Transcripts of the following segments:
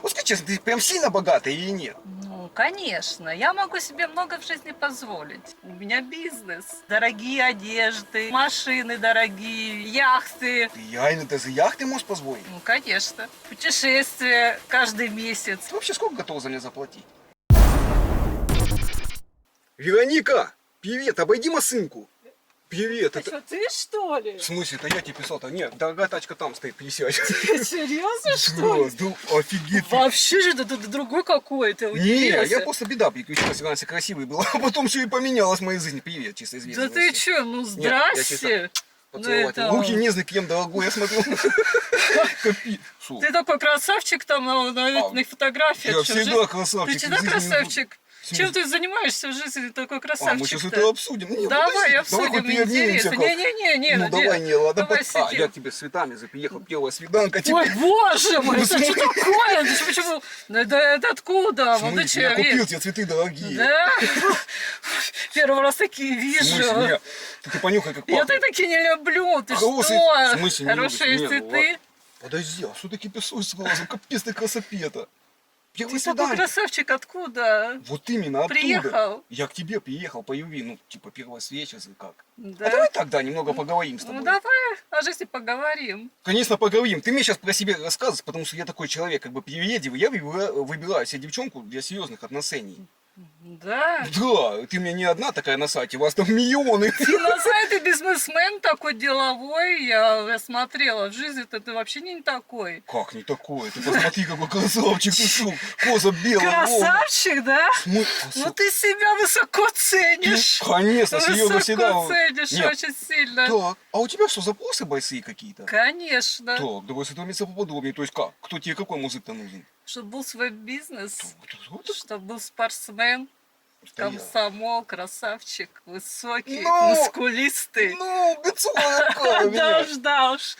Вот скажи честно, ты прям сильно богатая или нет? Ну, конечно, я могу себе много в жизни позволить. У меня бизнес, дорогие одежды, машины дорогие, яхты. Ты реально даже яхты можешь позволить? Ну, конечно, путешествия каждый месяц. Ты вообще сколько готова за меня заплатить? Вероника, привет, обойди машинку. Привет, это... Что, ты что ли? В смысле, это я тебе писал-то? Нет, дорогая тачка там стоит, присядь. Серьезно, что ли? Да, офигеть. Вообще же это другой какой-то. Не, я просто беда приключилась, раньше красивой была, а потом все и поменялось в моей жизни. Привет, чисто известно. Да ты что, ну здрасте. Поцеловать. это- Руки не знаю, кем дорогой, я смотрю. Капи. Шо? Ты такой красавчик там на фотографиях. Я что, всегда жизнь- красавчик. Ты всегда в жизни не буду. красавчик. В смысле? Чем ты занимаешься в жизни, ты такой А, мы красавчик? сейчас это обсудим. Не, Давай подожди, обсудим, хоть переоденемся интересно. как. Не-не-не, Ну давай, не, ладно. давай А, сидим. я к тебе с цветами приехал, первая свиданка. Ой, боже мой, Ну, это что смотри. такое? Ты почему? Это откуда? В Вот смысле? ты Я че, купил тебе цветы дорогие. Да? Первый раз такие В смысле? вижу. Не, ты понюхай, как Я пахнет. такие не люблю, ты Хороший- что? в смысле не Хорошие любишь? Не, ну цветы. ладно. Подожди, а что ты кипишуешь сразу? Капец ты красопета. Первое Ты такой свидание. красавчик, откуда? Вот именно оттуда. Приехал. Я к тебе приехал по любви, ну, типа, первая встреча, как. Да. А давай тогда немного поговорим с тобой. Ну давай о жизни поговорим. Конечно, поговорим. Ты мне сейчас про себя рассказываешь, потому что я такой человек, как бы привередливый. Я выбираю себе девчонку для серьезных отношений. Да. Да, ты у меня не одна такая на сайте, вас там миллионы. Ты на сайте бизнесмен такой деловой, я смотрела, в жизни-то ты вообще не такой. Как не такое? Ты посмотри, какой красавчик ты шел. Коза белая. Красавчик, да? Ну ты себя высоко ценишь. Конечно, серьезно всегда. Высоко ценишь Нет. очень сильно. Так, а у тебя что, запросы большие какие-то? Конечно. Так, давай с этого места поподробнее. То есть как? Кто тебе какой музык-то нужен? Чтобы был свой бизнес, Вот это чтобы был спортсмен, я. комсомол, красавчик, высокий, Ну, мускулистый. Ну, бецовая рука у меня. Да уж.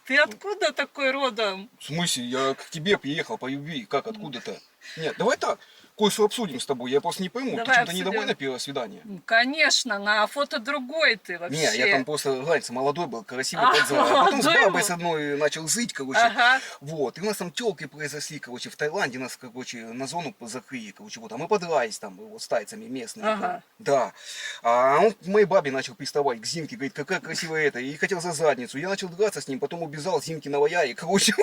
Ты откуда такой родом? В смысле, я к тебе приехал по любви, как, откуда-то? Нет, давай так, кое-что обсудим с тобой, я просто не пойму, ты Давай что-то обсудим. недовольна первое свидание? Ну, конечно, на фото другой ты вообще. Не, я там просто раньше молодой был, красивый А, подзал, а потом с молодой бабой был? с одной начал жить, короче, Ага. вот, и у нас там тёлки произошли, короче, в Таиланде нас, короче, на зону закрыли, короче, вот, а мы подрались там, вот, с тайцами местными, Ага. да, а он к моей бабе начал приставать, к Зинке, говорит, какая красивая эта, и хотел за задницу, я начал драться с ним, потом убежал Зинки на вояре, короче,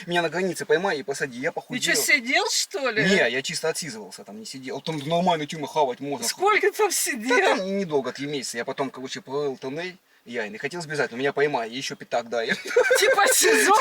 меня на границе поймали и посадили, я Ты похудел. что, сидел, что ли? Не, я чисто отсизывался, там не сидел. Там нормально тюрьмы хавать можно. Сколько там Да, сидел? там недолго, 3 месяца. Я потом, короче, прорыл туннель. Я и хотел сбежать, но меня поймали, еще пятак дали. Типа СИЗО?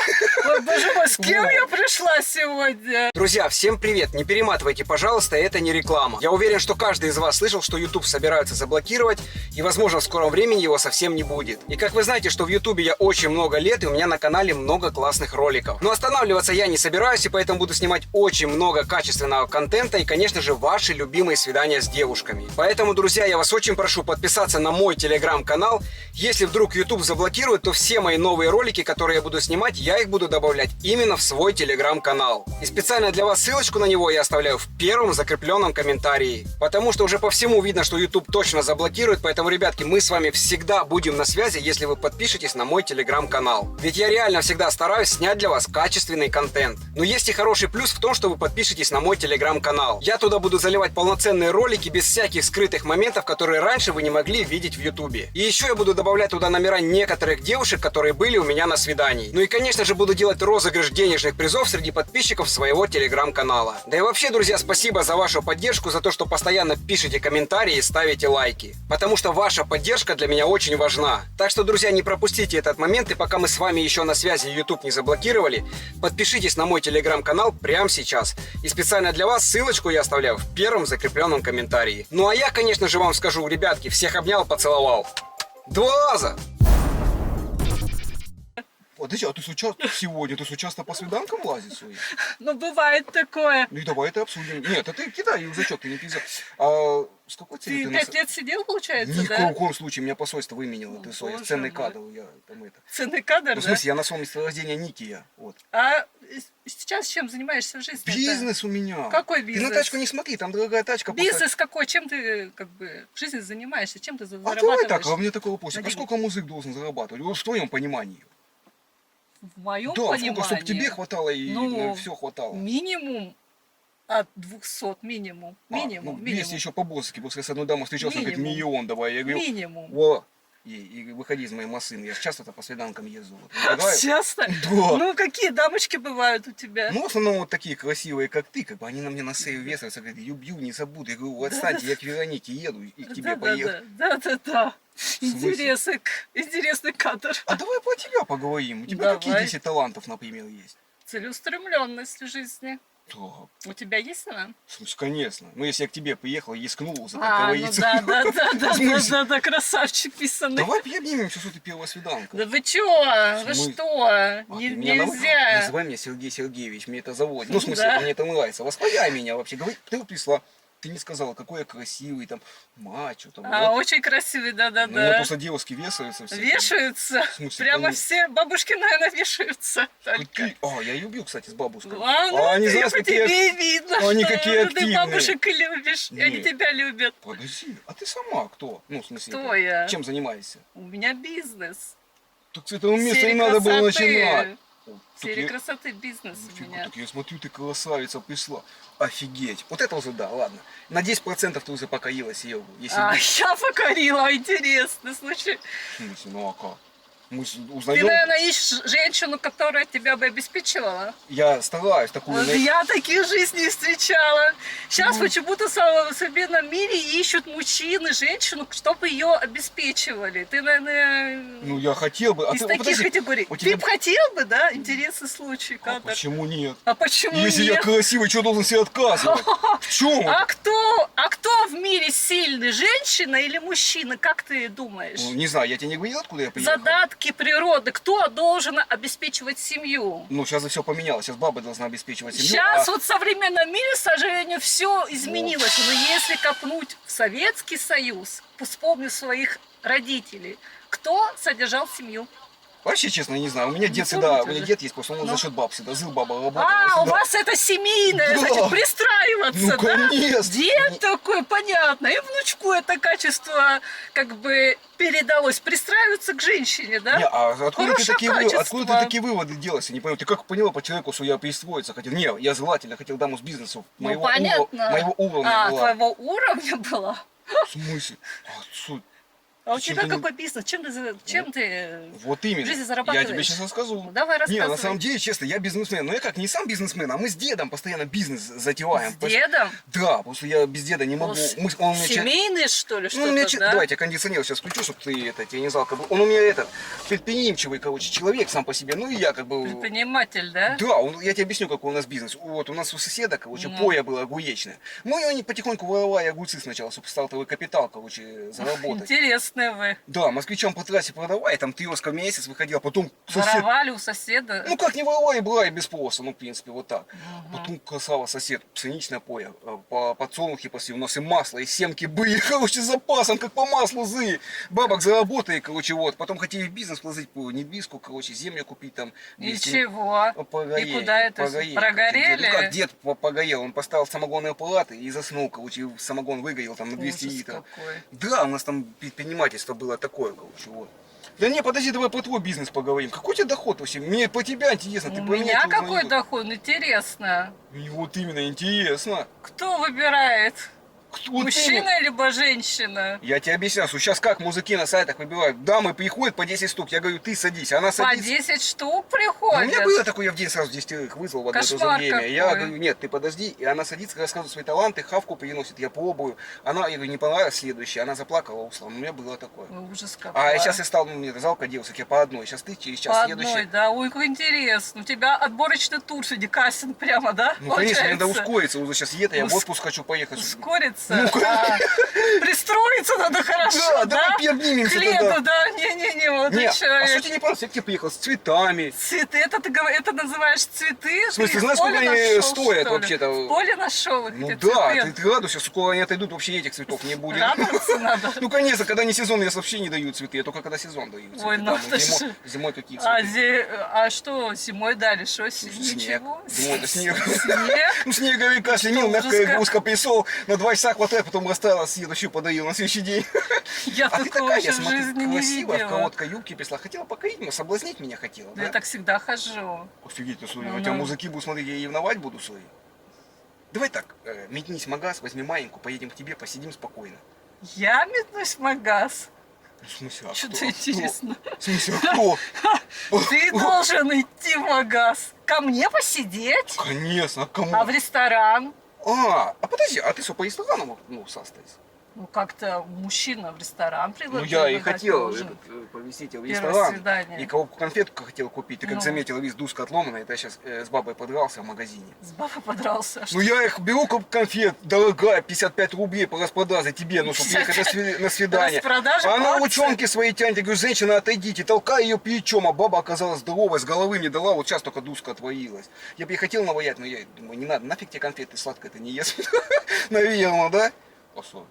Ой, боже мой, с кем Вот. я пришла сегодня? Друзья, всем привет! Не перематывайте, пожалуйста, это не реклама. Я уверен, что каждый из вас слышал, что YouTube собираются заблокировать, и, возможно, в скором времени его совсем не будет. И как вы знаете, что в YouTube я очень много лет, и у меня на канале много классных роликов. Но останавливаться я не собираюсь, и поэтому буду снимать очень много качественного контента и, конечно же, ваши любимые свидания с девушками. Поэтому, друзья, я вас очень прошу подписаться на мой телеграм-канал. Если вдруг YouTube заблокирует, то все мои новые ролики, которые я буду снимать, я их буду добавлять именно в свой телеграм-канал. И специально для вас ссылочку на него я оставляю в первом закрепленном комментарии. Потому что уже по всему видно, что YouTube точно заблокирует, поэтому, ребятки, мы с вами всегда будем на связи, если вы подпишетесь на мой телеграм-канал. Ведь я реально всегда стараюсь снять для вас качественный контент. Но есть и хороший плюс в том, что вы подпишетесь на мой телеграм-канал. Я туда буду заливать полноценные ролики без всяких скрытых моментов, которые раньше вы не могли видеть в YouTube. И еще я буду добавлять туда номера некоторых девушек, которые были у меня на свидании. Ну и, конечно же, буду делать розыгрыш денежных призов среди подписчиков своего телеграм-канала. Да и вообще, друзья, спасибо за вашу поддержку, за то, что постоянно пишете комментарии и ставите лайки. Потому что ваша поддержка для меня очень важна. Так что, друзья, не пропустите этот момент, и пока мы с вами еще на связи, YouTube не заблокировали, подпишитесь на мой телеграм-канал прямо сейчас. И специально для вас ссылочку я оставляю в первом закрепленном комментарии. Ну а я, конечно же, вам скажу, ребятки, всех обнял, поцеловал. 2 раза! Подожди, а ты сегодня случайно по свиданкам лазить своим? Ну, бывает такое. Ну и давай это обсудим. Нет, а ты кидай рюкзачок, ты не пиздец. А с какой целью Ты 5 лет сидел, получается, Ни в да? коем случае, меня посольство выменило, ты свой боже ценный мой. кадр, я там это. Ценный кадр, Ну, в да? смысле, я на своем месте рождения Никия, вот. А сейчас чем занимаешься в жизни? Бизнес у меня. Какой Ты бизнес? на тачку не смотри, там дорогая тачка. Бизнес какой? Чем ты как бы в жизни занимаешься? Чем ты А давай зарабатываешь? так, а у меня такой вопросик. на А деньги? сколько музык должен зарабатывать? Вот в твоем понимании. В в моем Да, понимании, сколько, чтобы тебе хватало и Ну, все хватало. минимум от 200, минимум. Минимум, 200 минимум. еще по-босски. После с одной дамой встречался, он говорит, Минимум. миллион давай. Я говорю, Минимум. о, и выходи из моей машины. Я ж часто-то по свиданкам езжу. Вот, предлагаю. Часто? Да. Ну, какие дамочки бывают у тебя? Ну, в основном вот такие красивые, как ты, как бы они на мне на шею вешаются, говорят, юбью, не забуду. Я говорю, отстаньте, я к Веронике еду и к тебе поеду. Да. смысле? Интересный кадр. А давай про тебя поговорим. У тебя какие Давай. 10 талантов, например, есть? Целеустремленность в жизни. Да, У тебя есть она? в смысле, конечно. Ну, если я к тебе приехал, ескнулся, как Ну говорится. да, В смысле? да, красавчик писанный. Давай обнимемся, что ты первая свиданка. Да вы чё? Вы смысле? что? А, Не- ты меня Нельзя. Называй меня Сергей Сергеевич, мне это заводит. Ну, в смысле, Да. мне это нравится. Восхваляй меня вообще. Говори, ты вот пришла, ты не сказала, какой я красивый, там, мачо, там. А, вот. очень красивый, У меня да. просто девушки вешаются все. Вешаются. В смысле, Прямо конечно. все бабушки, наверное, вешаются. Только. Какие? А, я люблю, кстати, с бабушкой. Они знаешь, по какие... тебе и видно, они что какие ты активные. бабушек любишь, и они Нет. тебя любят. Подожди, а ты сама кто? Ну, в смысле, Кто я? чем занимаешься? У меня бизнес. Так с этого места Серии и надо было красоты. начинать. О, так Серия я- красоты бизнес у Нифига, меня. так я смотрю, ты красавица пришла. Офигеть. Вот это уже да, ладно. На 10% ты уже покорилась ее. Если А, бы- я покорила, интересно, слушай. В смысле, ну а как? Мы Ты, узнаем. наверное, ищешь женщину, которая тебя бы обеспечивала? Я стараюсь такую. Вот я таких жизней не встречала. Сейчас почему-то в современном мире ищут мужчины, женщину, чтобы ее обеспечивали. Ты, наверное, Ну я хотел бы. А из ты, таких подожди, категорий. у Ты тебя- бы хотел бы, да? Интересный случай, А кадр. почему нет? А почему Если я нет? красивый, что должен себе отказывать? В чем? А кто в мире сильный, женщина или мужчина? Как ты думаешь? Ну, не знаю, я тебе не говорил, откуда я приехал. Задатки природы. Кто должен обеспечивать семью? Ну, сейчас все поменялось. Сейчас баба должна обеспечивать семью. Сейчас а- вот в современном мире, к сожалению, все изменилось. Но если копнуть в Советский Союз, вспомнив своих родителей, кто содержал семью? Вообще, честно, не знаю. У меня Не дед всегда, у помните меня же? дед есть, просто он Ну. за счет баб всегда жил, баба работала. А, у всегда. вас это семейное, Да. значит, пристраиваться, Ну, да? конечно. Дед такой, понятно. И внучку это качество как бы передалось. Пристраиваться к женщине, да? Не, а откуда ты, Хорошее такие, качество. откуда ты такие выводы делаешь? Я не понимаю, ты как поняла по человеку, что я пристроиться хотел? Не, я желательно хотел даму с бизнесом. Ну, понятно. Моего уровня была. Твоего уровня была. В смысле? А у Зачем тебя ты не- какой бизнес? Чем ты Вот именно. в жизни Я зарабатываешь? тебе сейчас расскажу. Ну, давай Не, рассказывай. на самом деле, честно, я бизнесмен. Но я как не сам бизнесмен, а мы с дедом постоянно бизнес затеваем. С дедом? Да, потому что я без деда не могу. Он у меня Семейный, что ли, Ну, у меня что-то, да? Давайте я кондиционер сейчас включу, чтобы ты это, тебе не жалко было. Он у меня этот, предприимчивый, короче, человек сам по себе. Ну и я как бы... Предприниматель, да? Да, я тебе объясню, какой у нас бизнес. Вот у нас у соседа, короче, Ну. поя было огуречное. Ну и они потихоньку воровали огурцы сначала, чтобы стартовый капитал, короче, заработать. Интересные вы. Да, москвичам по трассе продавали, там 3 в месяц выходил, потом сосед... Воровали у соседа. Ну как не воровали, брали без спроса, ну в принципе вот так. Потом красава сосед, пшеничное поле, по подсолнухи пасли, у нас и масло, и семки были, короче, с запасом, как по маслу зы. Бабок заработали, короче, вот. Потом хотели в бизнес вложить, по недвижку, короче, землю купить там. 200. Ничего. Погорели, И куда это? Прогорели? Ну как дед погорел, он поставил самогонные палаты и заснул, короче, и самогон выгорел там на 200 Ужас литров. какой. Да, у нас там предпринимательство было такое, короче, вот. Да не, подожди, давай про твой бизнес поговорим. Какой у тебя доход вообще? Мне по тебя интересно. Ты У про меня чего какой узнаешь? доход? Интересно. И вот именно интересно. Кто выбирает? Кто вот именно? Мужчина либо женщина? Я тебе объясняю, что сейчас как мужики на сайтах выбивают, дамы приходят по 10 штук, я говорю, ты садись, она По садится. 10 штук У меня приходят. было такое, я в день сразу 10 вызвал в одно и то же Кошмар время. Я какой. говорю, нет, ты подожди. И она садится, рассказывает свои таланты, хавку приносит, я пробую. Она, я говорю, не понравилось следующее, она заплакала, ушла. У меня было такое. Ой, ужас какой. А сейчас я стал, мне жалко девушек, я по одной. Сейчас ты, через час По следующий. одной, да. Ой, как интересно. У тебя отборочный тур сегодня, кастинг прямо, да? Ну, конечно, мне надо получается? ускориться, уже сейчас еду, я в Ус- отпуск хочу поехать. Ускориться? Ну, А, пристроиться надо хорошо, Да, да? давай обнимемся К лету, тогда. да? Не-не-не, молодой Не, а что человек. тебе не понравилось? Я к тебе приехал с цветами. Цветы, это называешь цветы? В смысле, Ты их знаешь, в поле сколько они нашел, стоят что ли? вообще-то? В поле нашел их, Ну эти да, цветы. ты радуйся, скоро они отойдут, вообще этих цветов не будет. Радоваться надо. Ну, конечно, когда не сезон, я вообще не даю цветы, я только когда сезон даю цветы. Ой, Там надо зимой, же. зимой какие А, цветы? а что зимой дали? Что? Снег. Ничего? Зимой это снег. Снег? Ну, снеговика сленил, ужас мягко как. узко присол, на 2 часа хватает, потом растаяла, съеду, еще подаю на следующий день. Я А ты такого такая, еще я в смотрю, жизни не красивая, в видела. короткой юбке пришла. Хотела покорить меня, соблазнить меня хотела, Да я да? так всегда хожу. Офигеть, ну смотри, Ну, у тебя ну. музыки будут смотреть, я ревновать буду свои. Давай так, метнись в магаз, возьми маленькую, поедем к тебе, посидим спокойно. Я метнусь в магаз. Ну, в смысле, а Что-то кто? интересно. В смысле, а кто? Ты должен идти в магаз. Ко мне посидеть, Конечно, а кому? а в ресторан. А подожди, а ты что, по ресторанам, ну, состоишь? Ну, как-то мужчина в ресторан Ну, пригласил. я и хотел повезти тебя в Первое ресторан. свидание. И коробку конфетку хотел купить. Ты как Ну. заметила, весь дуска отломанная, это я сейчас с бабой подрался в магазине. С бабой подрался. А Ну я их беру, коробку конфет, дорогая, 55 рублей по распродаже тебе, ну, чтобы ехать на свидание. Распродажа, А она акции. ручонки свои тянет, я говорю, женщина, отойдите, толкай ее плечом, а баба оказалась здоровая, с головы мне дала, вот сейчас только дуска отвоилась. Я бы ей хотел наваять, но я думаю, не надо, нафиг тебе конфеты, сладкое ты не ешь. Наверное, да? А что?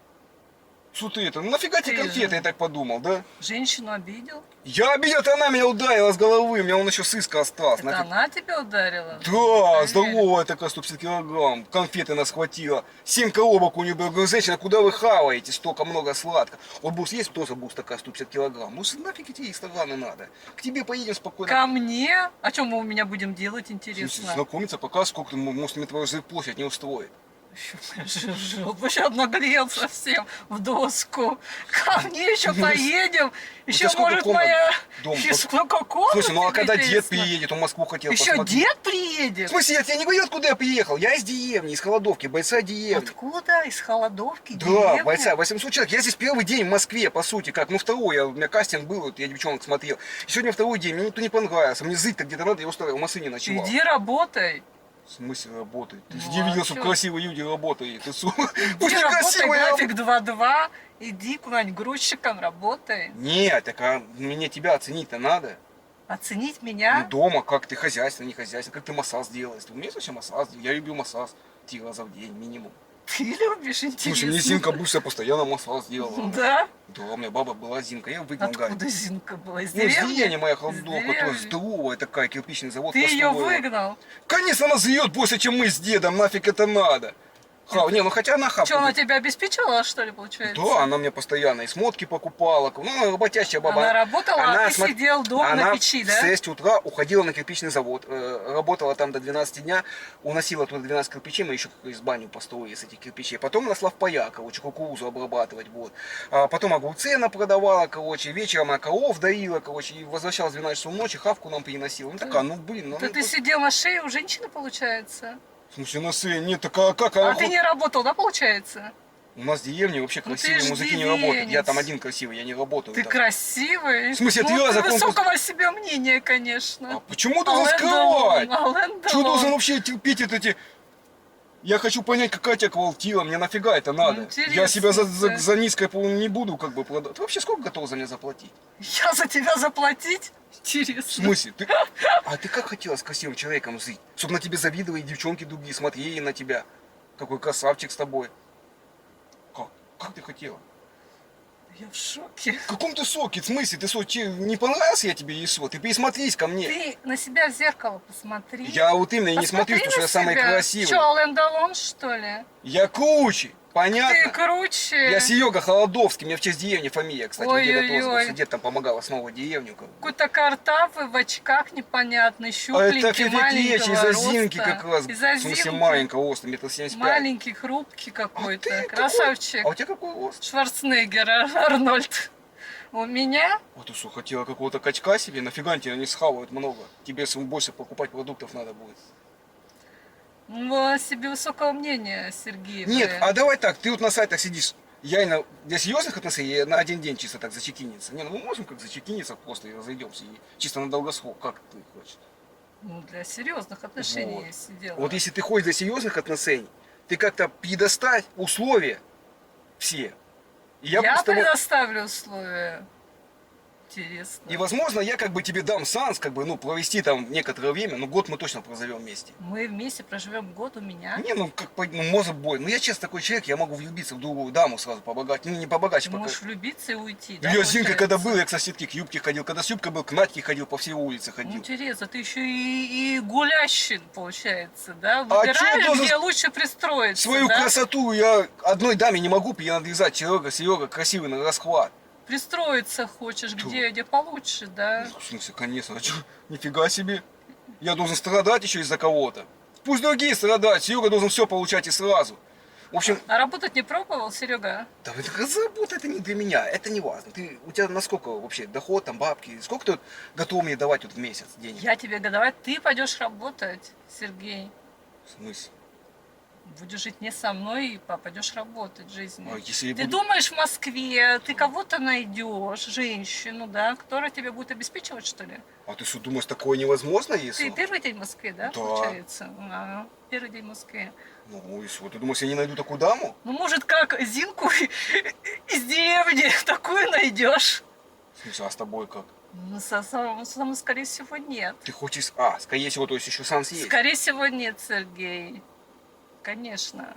Что ты это? Ну нафига тебе Ты конфеты, же- я так подумал, да? Женщину обидел? Я обидел, это она меня ударила с головы, у меня он еще сыска остался. Это она тебя ударила? Да, Проверь. здоровая такая, 150 килограмм, конфеты нас хватило. 7 коробок у нее было. Говорю, женщина, куда вы хаваете, столько много сладко. Вот бус есть, тоже бус такая, 150 килограмм. Ну нафиг эти рестораны надо. К тебе поедем спокойно. Ко мне? О чем мы у меня будем делать, Слушай, интересно? знакомиться, пока сколько ты, может, мне твою жилплощадь не устроит. Вообще нагрел совсем в доску. Ко мне еще поедем. Еще тебя сколько может комнат? моя... Дом. Еще сколько комнат? Слушай, ну а тебе когда дед интересно? приедет, он в Москву хотел Еще посмотреть. дед В приедет? смысле, я тебе не говорю, откуда я приехал. Я из деревни, из Холодовки, бойца деревни. Откуда? Из Холодовки? Да, Деревня? бойца, 800 человек. Я здесь первый день в Москве, по сути, как. Ну, второй, у меня кастинг был, вот я девчонок смотрел. И сегодня второй день, мне никто не понравился. Мне жить-то где-то надо, я устал, в машине ночевал. Иди работай. В смысле работает? Ты Ну, где а видел, что чё? красивые люди работают? Ты что? Иди Пусть работай, некрасивые график 2-2. Иди куда-нибудь грузчиком работай. Нет, так а мне тебя оценить-то надо. Оценить Ну, меня? дома, как ты хозяйственно, не хозяйственно, как ты массаж делаешь. Ты умеешь вообще массаж? Я люблю массаж 3 раза в день минимум. Ты любишь, интересно. Слушай, мне Зинка бывшая постоянно массаж делала. Да? Да, у меня баба была Зинка, я выгнал Галю. Откуда Зинка была? Из Ну, из деревни? деревни моя Из холодовка, деревни? которая здоровая такая, кирпичный завод Ты ее построила. выгнал? Конечно, она живет больше, чем мы с дедом, нафиг это надо. Не, ну хотя она хапка. Что, она тебя обеспечивала, что ли, получается? Да, она мне постоянно и смотки покупала. Ну, она работящая баба. Она работала, а ты сидел дома она на печи, да? в 6 утра уходила на кирпичный завод. Работала там до 12 дня, уносила туда 12 кирпичей, мы еще из баню построили с этих кирпичей. Потом она шла в паяк, короче, кукурузу обрабатывать, вот. А потом огурцы она продавала, короче, вечером она коров доила, короче, и возвращалась в 12 часов ночи, хавку нам приносила. Ну такая, ну блин, ну... То ты сидел на шее у женщины, получается? В смысле, на шее нет, так а как она... А ты не работал, да, получается? У нас в деревне вообще Ну, ты красивые ж мужики не работают. Я деревенец. там один красивый, я не работаю. Ты там. красивый. В смысле, ну, ты за конкурс- высокого о себе мнения, конечно. А почему должен Ален скрывать? Делон, Ален Чего Делон. должен вообще терпеть эти... Я хочу понять, какая тебя квалтила, мне нафига это надо? Интересно, Я себя за да. низкое не буду как бы продать. Ты вообще сколько готов за меня заплатить? Я за тебя заплатить? В Интересно. смысле? А ты как хотела с красивым человеком жить? Чтобы на тебя завидовали девчонки другие, смотрели на тебя. Какой красавчик с тобой. Как? Как ты хотела? Я в шоке. В каком ты соке? В смысле? Ты что, не понравился я тебе или что? Ты пересмотрись ко мне. Ты на себя в зеркало посмотри. Я вот именно и не Посмотри смотрю, потому что на я самый себя. красивый. Что, Ален Делон, что ли? Я круче, понятно? Ты круче. Я Серега Холодовский, у меня в честь деревни фамилия, кстати, у деда тоже, Ой-ой-ой. потому что дед там помогал основывать деревню. Как бы. Какой-то картавый, в очках непонятный, А щупленький, это Фефе маленького из-за роста. Зинки как раз, Из-за в смысле Зинки. маленького роста, метр 75. Маленький, хрупкий А какой-то. ты Красавчик. какой? А у тебя какой рост? Шварценеггер, Арнольд. У меня? А ты что, хотела какого-то качка себе? Нафига тебе они схавают много? Тебе больше покупать продуктов надо будет. Ну, о себе высокого мнения, Сергей. Нет, а давай так, ты вот на сайтах сидишь, я для серьезных отношений я на один день чисто так зачекиниться. Не, ну мы можем как зачекиниться просто и разойдемся, и чисто на долгосрок, как ты хочешь. Ну, для серьезных отношений Вот. я сидела. Вот если ты хочешь для серьезных отношений, ты как-то предоставь условия все. И Я просто вот- предоставлю условия. Интересно. И, возможно, я как бы тебе дам шанс, как бы, ну, провести там некоторое время, ну, год мы точно прозовем вместе. Мы вместе проживем год у меня. Не, ну, как, ну, может быть. Ну, я честно такой человек, я могу влюбиться в другую даму сразу побогаче. Ну, не побогаче, Ты пока. можешь влюбиться и уйти, Ну, да, я с Зинкой, когда получается? был, я к соседке к Юбке ходил. Когда с Юбкой был, к Надьке ходил, по всей улице Ну, ходил. интересно, ты еще и гулящин, получается, да? А чё я Выбираешь, должен где лучше пристроиться, Свою да? красоту я одной даме не могу надрезать. Серега красивый на расхват. Пристроиться хочешь, Чё? где получше, да? В смысле, конечно. А чё? Нифига себе. Я должен страдать еще из-за кого-то. Пусть другие страдают. Серега должен все получать и сразу. В общем, А работать не пробовал, Серега? да забота это не для меня, это не важно. У тебя насколько вообще доход, там бабки, сколько ты готов мне давать вот в месяц денег? Я тебе говорю, ты пойдешь работать, Сергей. В смысле? Будешь жить не со мной, и пойдешь работать в жизни. А если я Ты буду- думаешь, в Москве ты кого-то найдешь, женщину, да, которая тебя будет обеспечивать, что ли? А ты что, думаешь, такое невозможно, если? Ты первый день в Москве, да, Да. получается? А, первый день в Москве. Ну, и что, ты думаешь, я не найду такую даму? Ну, может, как Зинку из деревни такую найдешь? В смысле, а с тобой как? Ну, скорее всего, нет. Ты хочешь... скорее всего, то есть еще шанс есть. Скорее всего, нет, Сергей. Конечно.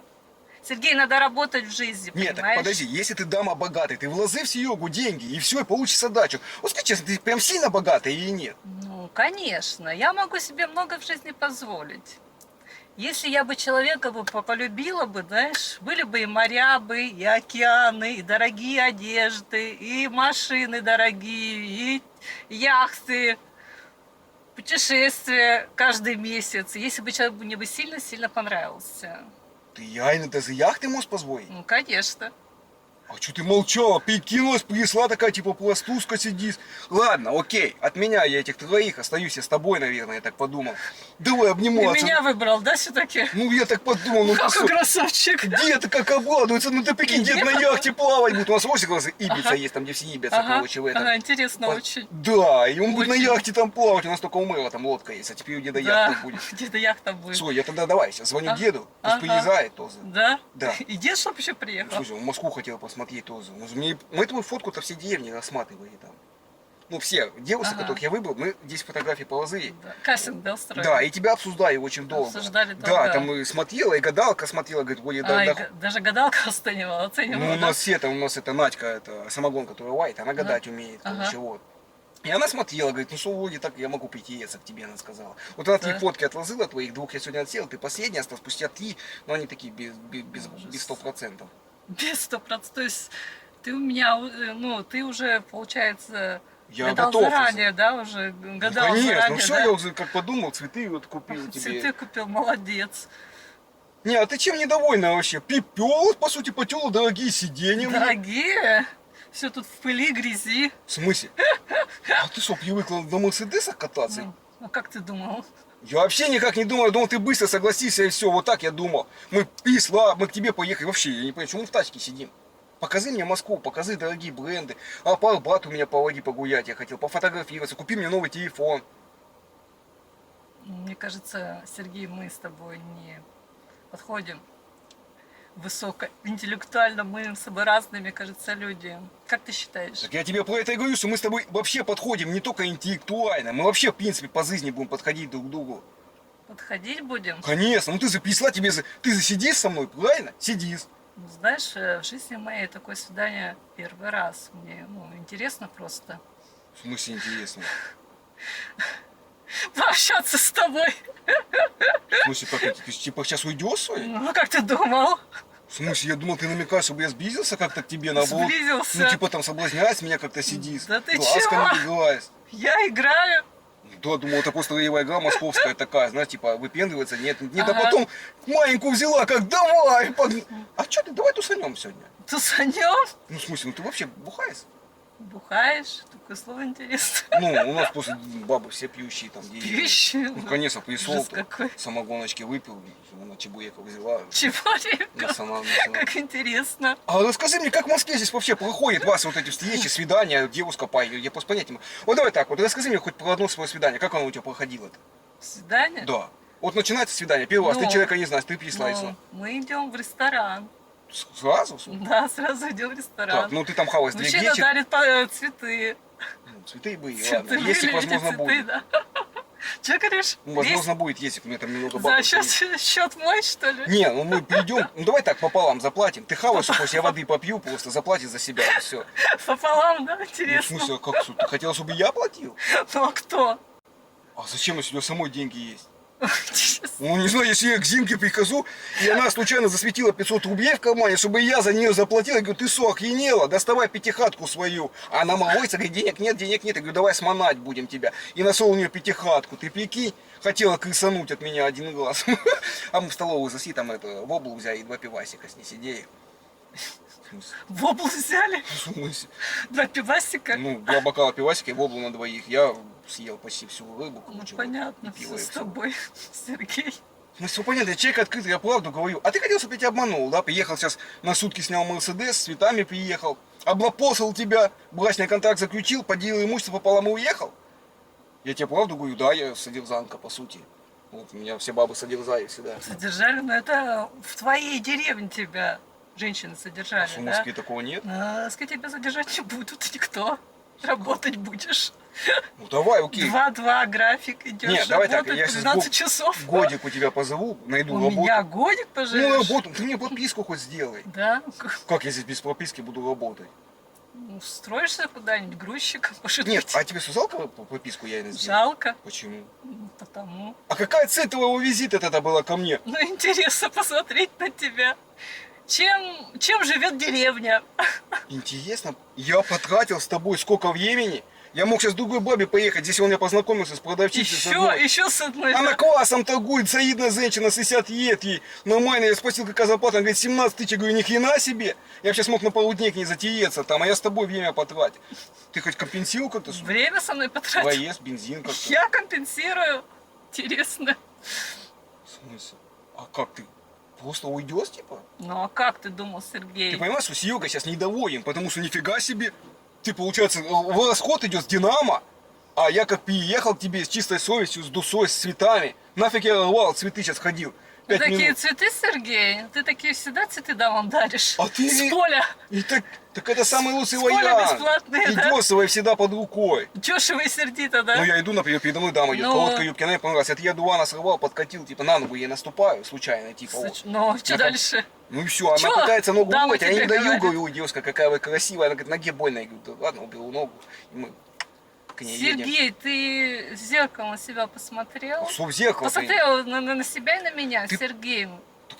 Сергей, надо работать в жизни, Нет, так понимаешь? подожди, если ты дама богатая, ты вложи в Серегу деньги, и все, и получишь отдачу. Вот скажи честно, ты прям сильно богатая или нет? Ну, конечно. Я могу себе много в жизни позволить. Если я бы человека бы полюбила бы, знаешь, были бы и моря бы, и океаны, и дорогие одежды, и машины дорогие, и яхты, путешествия каждый месяц. Если бы человек мне бы сильно-сильно понравился. Ты реально даже яхты можешь позволить? Ну, конечно. А что ты молчала? Перекинулась, принесла такая, типа, пластушка сидишь. Ладно, окей, отменяю я этих троих, остаюсь я с тобой, наверное, я так подумал. Давай Ты обниматься. меня выбрал, да, все-таки? Ну, я так подумал, ну ты Какой что? красавчик. Дед как обрадуется, ну ты прикинь, дед на яхте плавать будет. У нас в Осигласе Ибица Ага. есть, там где все ибятся, Ага, короче, в этом. ага, интересно По- очень. Да, и он будет на Очень. яхте там плавать, у нас только у мэра там лодка есть, а теперь у деда Да, яхта будет. где-то яхта будет. Все, я тогда давай, сейчас звоню Ага. деду, пусть Ага. приезжает тоже. Да? Да. И дед, чтоб еще приехал? Слушай, он в Москву хотел посмотреть тоже. Мы твою фотку-то все деревни рассматривали там. Ну, все девушки, Ага. которых я выбрал, мы здесь фотографии положили. Да. Кастинг, да, устроили? Да, и тебя обсуждали очень долго. Обсуждали Да, долго. там и смотрела, и гадалка смотрела, говорит, ой, да, да. Даже гадалка оценивала, Ну, у да? нас это, Надька, это самогон, которая лайт, она гадать умеет, Ага. короче, вот. И она смотрела, говорит, ну что, вроде так, я могу прийти к тебе, она сказала. Вот она Да. твои фотки отложила, твоих двух я сегодня отсел, ты последний остался, спустя 3, но они такие без Ужас. 100%. Без 100%. То есть ты у меня, ну, ты уже, получается, Я гадал готов заранее, да, уже Ну, гадал конечно, заранее, ну все, да? я уже как подумал, цветы вот купил тебе. Цветы купил, молодец. Не, а ты чем недовольна вообще? Пипел, по сути, потела дорогие сиденья. мне. Дорогие, все тут в пыли, грязи. В смысле? А ты что, привыкла на Мерседесах кататься? Ну, как ты думал? Я вообще никак не думал, я думал, ты быстро согласишься и все, вот так я думал. Мы к тебе поехали, вообще, я не понимаю, почему мы в тачке сидим? Покажи мне Москву, покажи дорогие бренды. А по Арбату меня поводи погулять, я хотел пофотографироваться, купи мне новый телефон. Мне кажется, Сергей, мы с тобой не подходим высокоинтеллектуально, мы с собой разные, мне кажется, люди. Как ты считаешь? Так я тебе про это и говорю, что мы с тобой вообще подходим не только интеллектуально, мы вообще, в принципе, по жизни будем подходить друг к другу. Подходить будем? Конечно, ну ты же пришла, ты же сидишь со мной, правильно? Сидишь. Ну, знаешь, в жизни моей такое свидание первый раз. Мне интересно просто В смысле интересно? пообщаться с тобой. В смысле, как это? Ты типа сейчас уйдешь, что ли? Ну, как ты думал? В смысле, я думал, ты намекаешь, чтобы я сблизился как-то к тебе, наоборот. Сблизился. Ну, типа там соблазняешь меня как-то сидишь. Да ты глазками чего? играешь. Я играю. Да, думал, это просто ролевая игра московская такая, знаешь, типа выпендривается. Нет, нет, а Ага. потом маленькую взяла, как давай. А что ты, давай тусанем сегодня. Тусанем? Ну, в смысле, ну ты вообще бухаешь? Бухаешь? Такое слово интересно. Ну, у нас просто бабы все пьющие там. Пьющие? Ну, конечно, пришел, Ужас какой. самогоночки выпил, на чебуреков взяла. Чебурек? На Как интересно. А расскажи мне, как в Москве здесь вообще проходят вас вот эти встречи, свидания, девушка пойдет, я просто понять не могу. Вот давай так, вот расскажи мне хоть про одно свое свидание, как оно у тебя проходило-то? Свидание? Да. Вот начинается свидание, первый раз, Ну, ты человека не знаешь, ты пришла и Ну, мы идем в ресторан. сразу? Да, сразу идем в ресторан. Так, ну ты там хаваешь 2 Мужчина гречи. дарит цветы. Ну, цветы бы, Цветы ладно. Если, были, возможно, эти цветы, будет. да. Че говоришь? Ну, возможно, будет, если у меня там немного За бабок. счет мой, что ли? Не, ну мы придем, ну давай так пополам заплатим. Ты хаваешь, пусть я воды попью, просто заплати за себя, и все. Пополам, да? Ну, в Интересно. смысле, как суд? Ты хотела, чтобы я платил? Ну а кто? А зачем, если у тебя самой деньги есть? Интересно. Ну, не знаю, если я к Зинке прихожу, и она случайно засветила 500 рублей в кармане, чтобы я за нее заплатил, я говорю, ты что, охренела? Доставай пятихатку свою. А она молодится, говорит, денег нет, денег нет. Я говорю, давай сманать будем тебя. И нашел у нее пятихатку. Ты прикинь, хотела крысануть от меня один глаз. А мы в столовую зашли, там это, воблу взяли и 2 пивасика с ней сидели. Воблу взяли? В смысле? 2 пивасика? Ну, 2 бокала пивасика и воблу на двоих. Я съел почти всю рыбу. Ну, короче, понятно, и пиво, все и с всё. тобой, Сергей. Ну, все понятно, человек открытый, я правду говорю. А ты хотел, чтобы я тебя обманул, да? Приехал сейчас на сутки, снял Мерседес, с цветами приехал, облапосал тебя, брачный контракт заключил, поделил имущество пополам и уехал. Я тебе правду говорю, да, я содержанка, по сути. Вот, меня все бабы содержали всегда. Содержали, но это в твоей деревне тебя женщины содержали, А в да? Москве такого нет? А, тебя содержать не будут никто. Работать будешь. Ну давай, окей. 2-2 график идешь. Нет, давай так, работать я по сейчас 12 часов. годик у тебя позову, найду У работу. меня годик Ну, поживешь? работу, ты мне подписку хоть сделай. Да? Как я здесь без подписки буду работать? Ну, устроишься куда-нибудь грузчиком, может Нет, быть. а тебе жалко подписку я не сделал? Жалко. Почему? Ну, потому. А какая цель твоего визита тогда была ко мне? Ну, интересно посмотреть на тебя. Чем живет деревня? Интересно, я потратил с тобой сколько времени? Я мог сейчас к другой бабе поехать, здесь он меня познакомился с продавщицей. с одной. Еще с одной. Она да? классом торгует, солидная женщина, 60 лет ей. Нормально, я спросил, какая зарплата, она говорит, 17 тысяч. Я говорю, ни хрена себе. Я сейчас мог на пару дней к ней затереться там, а я с тобой время потратил. Ты хоть компенсировал как-то? Время со мной потратил. Проезд, бензин как-то? Я компенсирую. Интересно. В смысле? А как ты? Просто уйдешь, типа? Ну а как ты думал, Сергей? Ты понимаешь, что Серега сейчас недоволен, потому что нифига себе. Ты, получается, в расход идешь с Динамо, а я как приехал к тебе с чистой совестью, с душой, с цветами. Нафиг я рвал, цветы сейчас ходил. 5 Такие минут. цветы, Сергей? Ты такие всегда цветы дамам даришь? А ты- С поля. И так это самый лучший С поля вариант. бесплатные, И да? дёсово, и всегда под рукой. Дешево и сердито, да? Ну я иду, например, передо мной дама идет, Ну. короткая юбка, она мне понравилась. Это я дуана сорвал, подкатил, типа на ногу ей наступаю, случайно, типа вот. Ну, что Я дальше? Ну и все, она Чё? пытается ногу Дама убрать, а я не тебе даю, говорит. говорю, девушка, какая вы красивая. Она говорит, ноге больно. Я говорю, да ладно, уберу ногу. И мы к ней едем. Сергей, ты в зеркало на себя посмотрел? Что в зеркало? Посмотрел на себя и на меня, Ты- Сергей.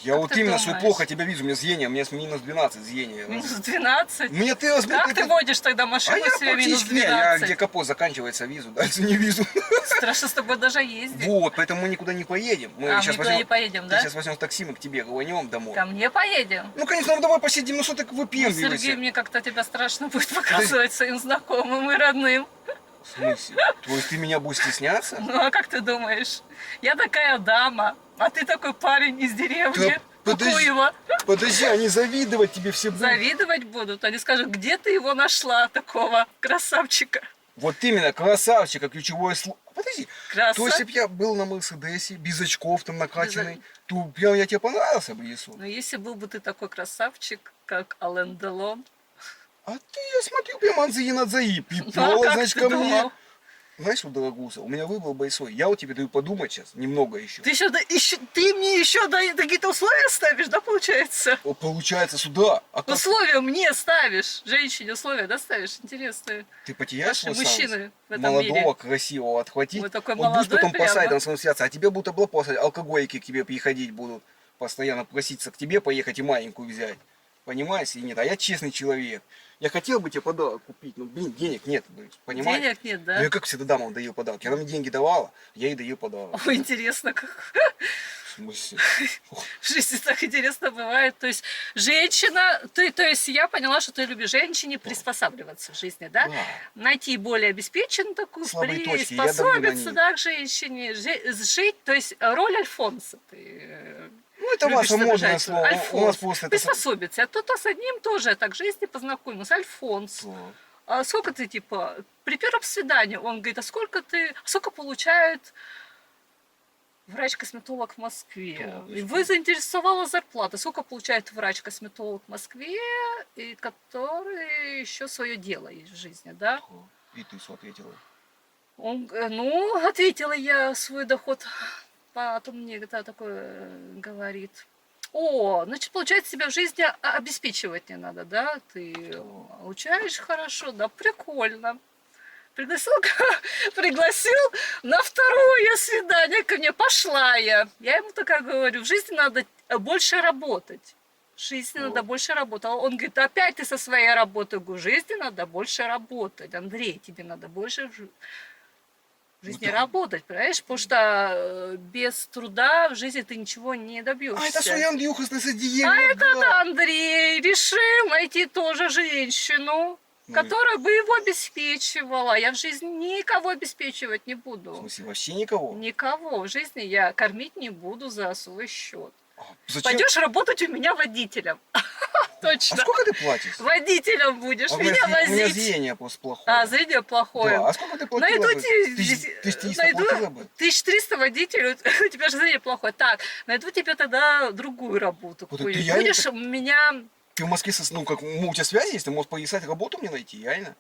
Я Как вот ты именно, что думаешь? плохо тебя вижу, у меня зрение, у меня минус 12 зрение. Минус 12? Мне ты разбил. Как ты водишь тогда А машину я себе минус практически, не, я 12? где капот заканчивается, вижу, дальше не вижу. Страшно с тобой даже ездить. Вот, поэтому мы никуда не поедем. Мы А, мы сейчас никуда не поедем, да? Сейчас возьмем такси, мы к тебе рванем домой. Ко мне поедем. Ну, конечно, ну давай посидим, ну что ты Ну, Сергей, выпендривайся? мне как-то тебя страшно будет показывать своим знакомым и родным. В смысле? То есть ты меня будешь стесняться? Ну, а как ты думаешь? Я такая дама, а ты такой парень из деревни. Да подожди. Кукуева. Подожди, они завидовать тебе все будут. Завидовать будут. Они скажут, где ты его нашла, такого красавчика. Вот именно, красавчика, ключевое слово. Подожди, Краса. то если бы я был на Мерседесе, без очков там накачанный, Без то я тебе понравился бы, Иисус. Но если был бы ты такой красавчик, как Ален Делон, А ты, я смотрю, прям Анзаин Адзаи, ну а пипела, как значит, ты ко мне. думал? Знаешь, что, дорогуса, у меня выбор большой. Я вот тебе даю подумать сейчас, немного еще. Ты мне еще какие-то условия ставишь, да, получается? Получается, сюда. А как Условия мне ставишь, женщине условия, да, ставишь? Интересно. ты потеряешь Наши свой шанс мужчины в этом молодого, мире. красивого отхватить? Вы такой вот будешь молодой потом по прямо. сайтам трансляться, а тебе будут облапосать, алкоголики к тебе приходить будут, постоянно проситься к тебе поехать и маленькую взять. Понимаешь или нет? А я честный человек. Я хотел бы тебе подарок купить, но, блин, денег нет, понимаешь? Денег нет, да? Ну я как всегда дамам даю подарки. Она мне деньги давала, я ей даю подарок. Ой, интересно, как В смысле? в жизни так интересно бывает. То есть женщина, то есть я поняла, что ты любишь женщине приспосабливаться в жизни, да? Да. Найти более обеспеченную такую, Слабые точки, я давлю на приспособиться, них. да, к женщине, жить, то есть роль альфонса ты Ну это любишь ваше модное соблюдать. слово. У Альфонс. нас просто это... Приспособиться. А то с одним тоже так в жизни познакомился. Альфонс. слово. А сколько ты, типа, при первом свидании он говорит, а сколько получает врач-косметолог в Москве? Да, И вы заинтересовала зарплата. Сколько получает врач-косметолог в Москве, и который еще свое дело есть в жизни, да? И ты что ответила? Ну, ответила я свой доход. Потом мне да, такое говорит. О, значит, получается, тебя в жизни обеспечивать не надо, да? Ты получаешь хорошо, да, прикольно. Пригласил на второе свидание ко мне, пошла я. Я ему такая говорю, в жизни надо больше работать. В жизни надо больше работать. А он говорит, опять ты со своей работой. Я говорю, в жизни надо больше работать. Андрей, тебе надо больше в жизни работать, понимаешь? Потому что без труда в жизни ты ничего не добьешься. А это что, я Андрюха, с Диего? А этот Андрей решил найти тоже женщину, которая бы его обеспечивала. Я в жизни никого обеспечивать не буду. В смысле, вообще никого? Никого. В жизни я кормить не буду за свой счет. Зачем? Пойдешь работать у меня водителем. Точно. А сколько ты платишь? Водителем будешь А меня у меня возить. зрение просто плохое. А, зрение плохое. Да, а сколько ты платила Найду бы? тебе, 1300 платила бы? 1300 водителю, у тебя же зрение плохое. Так, найду тебе тогда другую работу. Вот какую-нибудь. это я не Будешь у меня... Ты в Москве, ну, как, у тебя связи есть, ты можешь поискать работу мне найти, реально?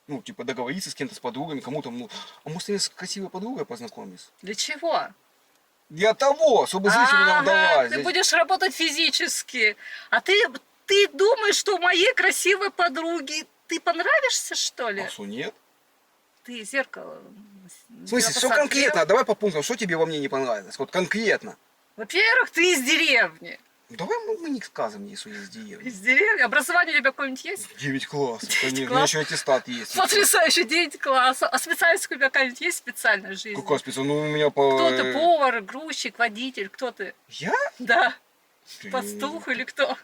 Ну, типа, договориться с кем-то, с подругами, кому-то, ну... А может, я с красивой подругой познакомиться? Для чего? Для того, чтобы жизнь у меня удалась. Ты будешь работать физически. А ты думаешь, что у моей красивой подруги ты понравишься, что ли? А что, нет? Ты зеркало... В смысле, все конкретно, давай по пунктам, что тебе во мне не понравилось? Вот конкретно. Во-первых, ты из деревни. Ну, давай мы не сказываем, если есть деревня. Из деревни. Образование у тебя какое-нибудь есть? 9 классов, конечно. У меня классов. еще аттестат есть. Потрясающе, 9 классов. А специальность у тебя какая-нибудь есть специальная жизнь? Какая специальность? Ну, у меня по... Кто ты? Повар, грузчик, водитель? Кто ты? Я? Да. Ты- Пастух или кто?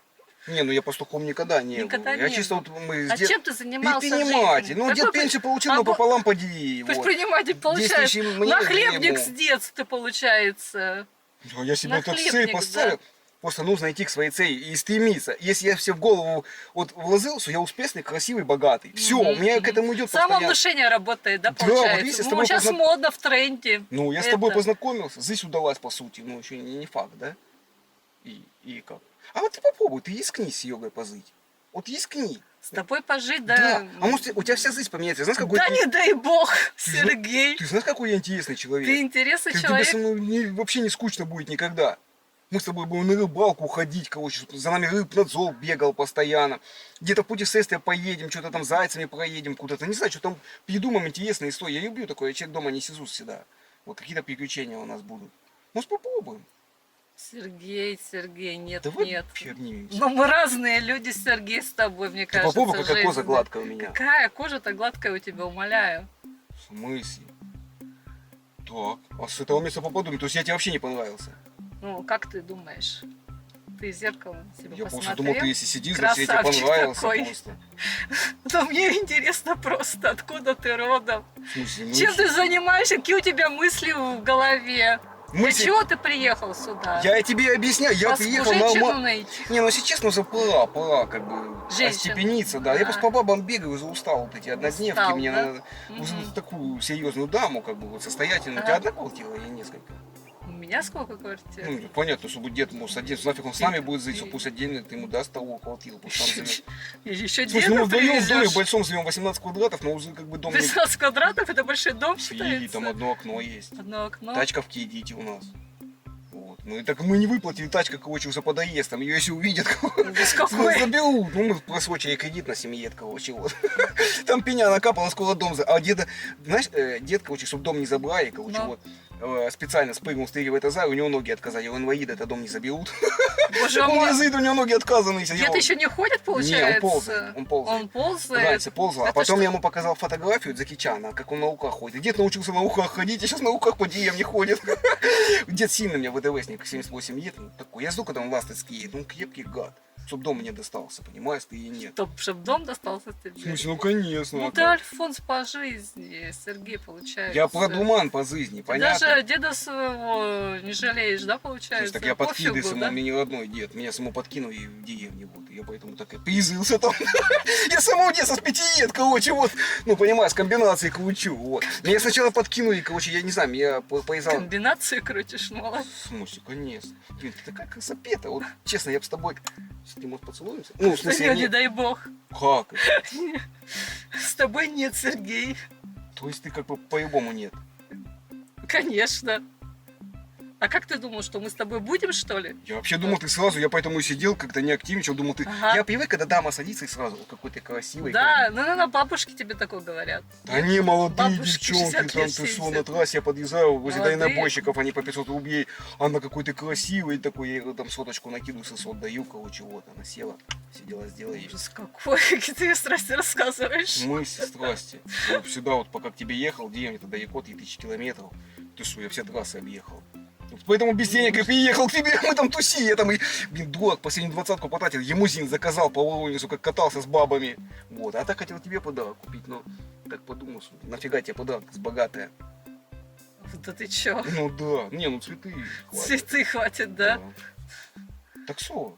Не, ну я пастухом никогда не Никогда был. Я не чисто был. вот мы А чем ты занимался в предприниматель. жизни? Ну, Какой дед пенсию получил, но обо- пополам подели. Вот. Предприниматель, 10 получается. тысяч мне, Нахлебник ему. с детства, получается. Ну, я себе так цель Нахлебник, поставил. да. Просто нужно идти к своей цели и стремиться. Если я все в голову вот вложил, что я успешный, красивый, богатый. Все, у меня к этому идет постоянно. Самовнушение работает, да, Да, вот видишь, получается? с Ну, тобой сейчас модно в тренде. Ну, я с тобой Это. познакомился, жизнь удалась, по сути. Ну, еще не факт, да? И как? А вот ты попробуй, ты рискни с йогой позыть. Вот рискни. С тобой пожить, да. Да. А может, у тебя вся жизнь поменяется. Знаешь, какой Да ты... не дай бог, Ты Сергей. Ты знаешь, какой я интересный человек? Ты интересный Тебе человек. со мной вообще не скучно будет никогда. Мы с тобой будем на рыбалку ходить, короче, за нами рыбнадзор бегал постоянно. Где-то в путешествие поедем, что-то там зайцами проедем куда-то. Не знаю, что там придумаем интересные истории. Я люблю такое, я человек дома не сижу всегда. Вот какие-то приключения у нас будут. Может, попробуем? Сергей, нет, Давай нет. вообще обнимемся. Но мы разные люди, Сергей, с тобой, мне Ты кажется. попробуй, какая кожа жизненно. гладкая у меня. Какая кожа-то гладкая у тебя, умоляю. В смысле? Так, а с этого места поподумай. То есть я тебе вообще не понравился? Ну, как ты думаешь? Ты в зеркало себе Я просто посмотрел? думал, ты если сидишь, значит я тебе Красавчик понравился такой. просто. Да мне интересно просто, откуда ты родом? В смысле? Ну, Чем ты занимаешься? Какие у тебя мысли в голове? Для мысли- чего ты приехал сюда? Я тебе объясняю, я Москву приехал женщину на... найти? Не, ну если честно, уже пора как бы Женщин. остепениться, да. Я Да. просто по бабам бегаю, уже устал вот эти однодневки, Устал, мне да? надо уже Мгм. такую серьезную даму, как бы вот состоятельную. У Ага. тебя одна квартира или несколько? У меня сколько квартир? Ну, понятно, чтобы дед может один, нафиг он с нами будет жить, пусть отдельно, ты ему даст того квартиру, пусть там живет. Еще В смысле, деда мы вдвоем в доме привезешь? большом живем, 18 квадратов, но уже как бы дом 18 квадратов, это большой дом и считается? там одно окно есть. Одно окно. Тачка в Киедите у нас. Вот. Ну и так мы не выплатили, тачка, короче, уже подоезд, там ее если увидят, Без какой? заберут. Ну мы просрочили кредит на 7 лет, короче, вот. Там пеня накапала, скоро дом А деда, знаешь, дед, короче, чтобы дом не забрали, короче, Ну. вот. Специально спрыгнул с третьего этажа, у него ноги отказали, у инвалида это дом не заберут. Боже Он мой. язык, у него ноги отказаны. Дед еще не ходит, получается? Не, он ползает, он ползает. Он ползает? Раньше ползал, а Это потом что? я ему показал фотографию Джеки Чана, как он на руках ходит. И дед научился на руках ходить, а сейчас на руках по деревне ходит. Дед сильно у меня ВДВшник, 78 лет, ну, такой. Я жду, когда он ласточки едет, ну крепкий гад. Чтоб дом мне достался, понимаешь, ты и нет. Чтоб дом достался В тебе. смысле, ну конечно. Ну а ты как? Альфонс по жизни, Сергей, получается. Я продуман по жизни, Ты понятно? даже деда своего не жалеешь, да, Слушай, получается? так я подкидываюсь, Пофигу, ему, да? мне не родной дед. Меня саму подкинули в деревне, вот. Я поэтому так и призылся там. Я с самого детства с 5 лет, короче, вот. Ну, понимаешь, комбинации кручу, вот. Меня сначала подкинули, короче, я не знаю, я повязал. Комбинации крутишь, молодец. В смысле, конечно. Блин, ты такая красопета. Вот, честно, я бы с тобой Ты, может, поцелуемся? Ну, в Да смысле, не, не нет. дай бог. Как? С тобой нет, Сергей. То есть ты как бы по-любому нет. Конечно. А как ты думал, что мы с тобой будем, что ли? Я вообще думал, ты сразу, я поэтому и сидел, как-то не активничал, думал, ты... Ага. Я привык, когда дама садится и сразу, «О, какой ты красивый. Да, ну, бабушки тебе такое говорят. Да они молодые Бабушки, девчонки, 60 там лет, ты что, 70. на трассе я подъезжаю, возле Молодые. дальнобойщиков, они по 500 рублей, она какой ты красивый такой, я ей там соточку накидываю, сосот даю, короче, вот, она села, сидела, сделала ей. Ужас какой, какие ты страсти рассказываешь. Мы страсти. Я сюда вот пока к тебе ехал, деревня туда Якот, 3000 километров, ты что, я все трассы объехал. Вот поэтому без денег и приехал к тебе, мы там туси, я там и, блин, дурак, последнюю 20-ку потратил, лимузин заказал по Воронежу, как катался с бабами. Вот, а так хотел тебе подарок купить, но так подумал, что нафига тебе подарок, ты богатая. Да ты чё? Ну да, не, ну цветы хватит. Цветы хватит, да? Так что,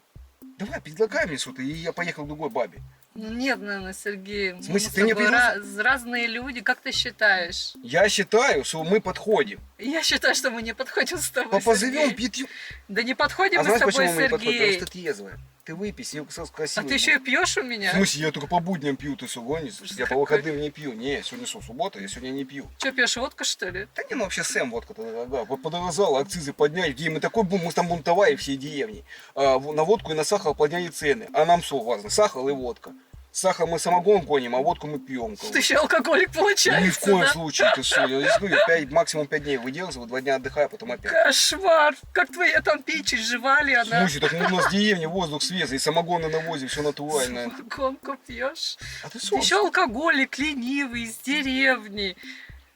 давай, предлагай мне что-то, и я поехал к другой бабе. Ну нет, наверное, Сергей. В смысле, мы с ты не тобой пригласил? разные люди, как ты считаешь? Я считаю, что мы подходим. Я считаю, что мы не подходим с тобой, Позовем, Сергей. пьем. Да не подходим А мы с знаешь, тобой, почему мы не подходим? Потому Сергей. что трезвая. Ты выпей, себе А красивый. ты еще и пьешь у меня? В смысле, я только по будням пью, ты что, гонишь? Я по Какой? выходным не пью. Не, сегодня что, суббота, я сегодня не пью. Че, пьешь водку, что ли? Да не, ну вообще Сэм водка-то дорогая. Вот подорожала, акцизы подняли, где мы такой бум, мы там бунтовали всей деревни. На водку и на сахар подняли цены. А нам что важно? Сахар и водка. Сахар мы самогон гоним, а водку мы пьем. Ты еще алкоголик получается, Ни в коем да? случае, ты что, я здесь говорю, максимум 5 дней выдерживаю, 2 дня отдыхаю, потом опять. Кошмар! Как твоя там печь изживали, она Слушай, так у нас в деревне воздух свежий, и самогоны на возе, все натуральное. гонку пьешь. А ты Ты что? еще алкоголик, ленивый, из деревни.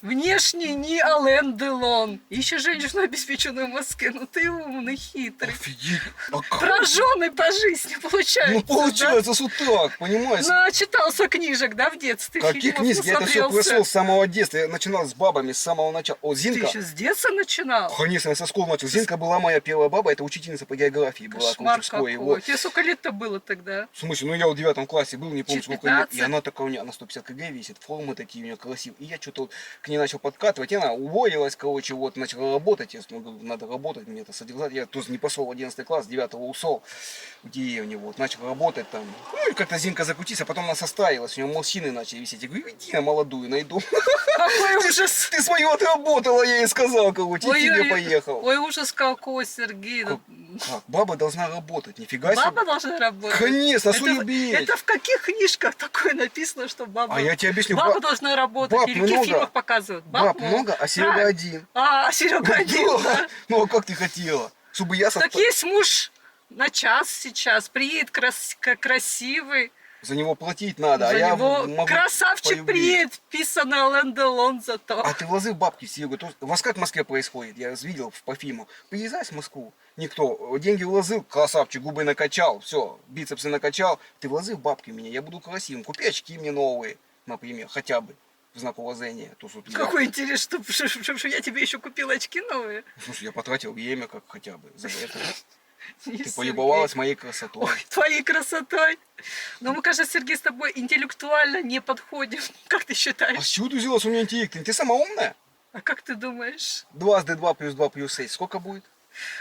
Внешне не Ален Делон. Еще женщину, обеспеченную в Москве. Ну ты умный, хитрый. Офигеть. А как? Прожженный по жизни получается. Ну получается, что так, понимаешь? Да? Начитался книжек, да, в детстве? Каких фильмов книг? Я это все насмотрелся. прошел с самого детства. Я начинал с бабами с самого начала. О, Ты Зинка. еще с детства начинал? Конечно, я со школы начал. Зинка была моя первая баба, это учительница по географии была, Кошмар короче, в школе. какой. Вот. Тебе сколько лет-то было тогда? В смысле, ну я в 9 классе был, не помню Чуть сколько лет. 15? И она такая у нее, она 150 кг весит, формы такие у нее красивые. И я что-то вот к ней начал подкатывать, и она уволилась, короче, вот, начала работать. Я говорю, надо работать, мне это содержать. Я тоже не пошел в 11 класс, 9-го ушел в деревню, вот, начал работать там. Ну и как-то Зинка закрутилась, а потом она состарилась, у нее морщины начали висеть. Я говорю, иди на молодую найду. Какой ужас! Ты свою отработала, я ей сказал, короче, и тебе Ой-ой-ой. поехал. Ой, ужас какой, Сергей. Как? Как? Баба должна работать, нифига себе. Баба должна работать? Конечно, а это, что не убить? это в каких книжках такое написано, что баба... А я тебе объясню, Баба должна работать. баб Или в каких много. фильмах показывают? Баб много, а Серега Правильно. один. А Серега один, да? Ну а как ты хотела? Чтобы я Так есть муж на час сейчас, приедет красивый, За него платить надо, а за я него могу красавчик полюбить. приедет, писано Ален Делон зато. А ты вложил бабки в Серегу. У вас как в Москве происходит? Я видел по фильму. Приезжай в Москву. Никто. Деньги вложил, красавчик, губы накачал, все, бицепсы накачал. Ты вложил бабки в меня, я буду красивым. Купи очки мне новые, например, хотя бы. В знак уважения. То, что Какой интерес, что я тебе еще купила очки новые. Слушай, я потратил время как хотя бы за это. Ты Сергей. полюбовалась моей красотой. Ой, твоей красотой. Но мы, кажется, Сергей, с тобой интеллектуально не подходим. Как ты А считаешь? с чего ты взяла, что у меня интеллект? Ты сама умная? А как ты думаешь? 2 с d2 плюс 2 плюс 6. Сколько будет?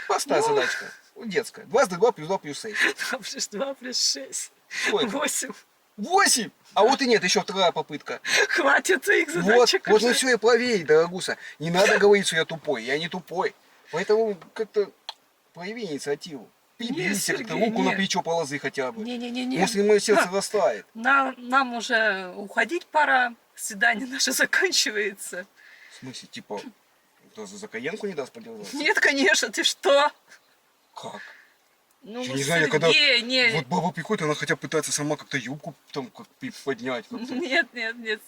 Простая Ну. задачка. Детская. 2 с d2 плюс 2 плюс 6. 2 плюс 2 плюс 6. Сколько? 8. 8! А вот и нет, еще вторая попытка. Хватит твоих Вот, задачек вот ну уже. все, я правее, дорогуса. Не надо говорить, что я тупой. Я не тупой. Поэтому как-то прояви инициативу. Приберись, как-то Сергей, руку на нет. плечо положи хотя бы. Не-не-не. Может, мое сердце растает. Нам уже уходить пора. Свидание наше заканчивается. В смысле, типа, даже за Каенку не даст подержаться? Нет, конечно, ты что? Как? Ну, Я не знаю, я когда... Сергей, не... Вот баба приходит, она хотя бы пытается сама как-то юбку там как поднять. Как-то. Нет,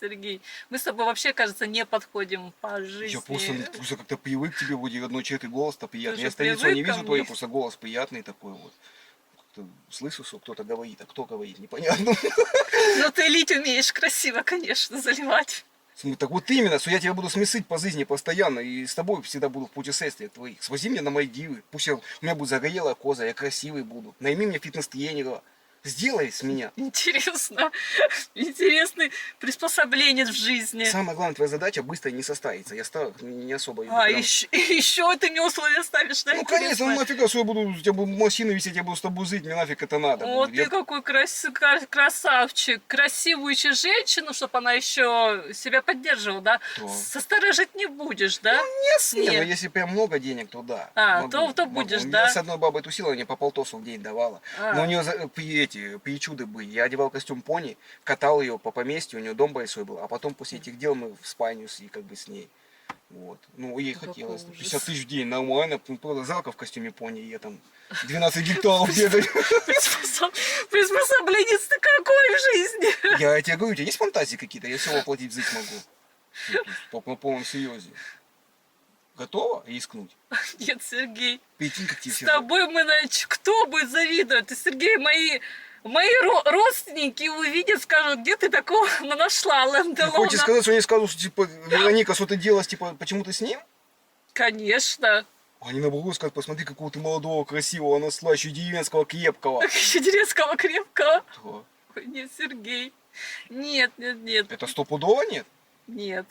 Сергей. Мы с тобой вообще, кажется, не подходим по жизни. Я просто как-то привык к тебе, вроде родной человек, и голос-то приятный. Ты Я же с лицо привык не ко вижу твой, мне. просто голос приятный такой вот. Как-то слышу, что кто-то говорит, а кто говорит, непонятно. Ну ты лить умеешь красиво, конечно, заливать. Так вот именно, что я тебя буду смесить по жизни постоянно, и с тобой всегда буду в путешествиях твоих. Свози меня на Мальдивы, пусть у меня будет загорелая коза, я красивый буду. Найми мне фитнес-тренера, Сделай с меня. Интересно. Интересный приспособленец в жизни. Самая главная твоя задача быстро не состоится. Я стал не особо... А, прям- еще ты мне условия ставишь, да? Ну, конечно, ну интересно? нафига, что я буду, у тебя будут машины висеть, я буду с тобой жить, мне нафиг это надо. Вот будет. ты какой красавчик. Красивую еще женщину, чтобы она еще себя поддерживала, да? Да. Со старой жить не будешь, да? Не, Нет. ну если прям много денег, то да. А, Могу, то могу. будешь, Я да? с одной бабой тусила, мне по полтосу в день давала. А. Но у нее эти причуды были. Я одевал костюм пони, катал ее по поместью, у нее дом большой был, а потом после этих дел мы в спальню как бы с ней. Вот. Ну, ей Какой хотелось. ужас. 50 тысяч в день, нормально. Залка в костюме пони, и я там 12 гектаров бегать. Приспособленец ты какой в жизни? Я тебе говорю, у тебя есть фантазии какие-то? Я все воплотить в жизнь могу. На полном серьезе. Готова рискнуть? Нет, Сергей. Прикинь, как тебе С все... тобой мы, кто будет завидовать? Ты, Сергей, мои родственники увидят, скажут, где ты такого нашла, Ты Лэнделона? хочешь сказать, что они скажут, что, типа, Вероника, что ты делаешь, типа, почему ты с ним? Конечно. Они наоборот скажут, посмотри, какого ты молодого, красивого, нашла, еще деревенского, крепкого. Щедрецкого крепкого. Да. Ой, нет, Сергей. Нет, нет, нет. Это стопудово нет? Нет.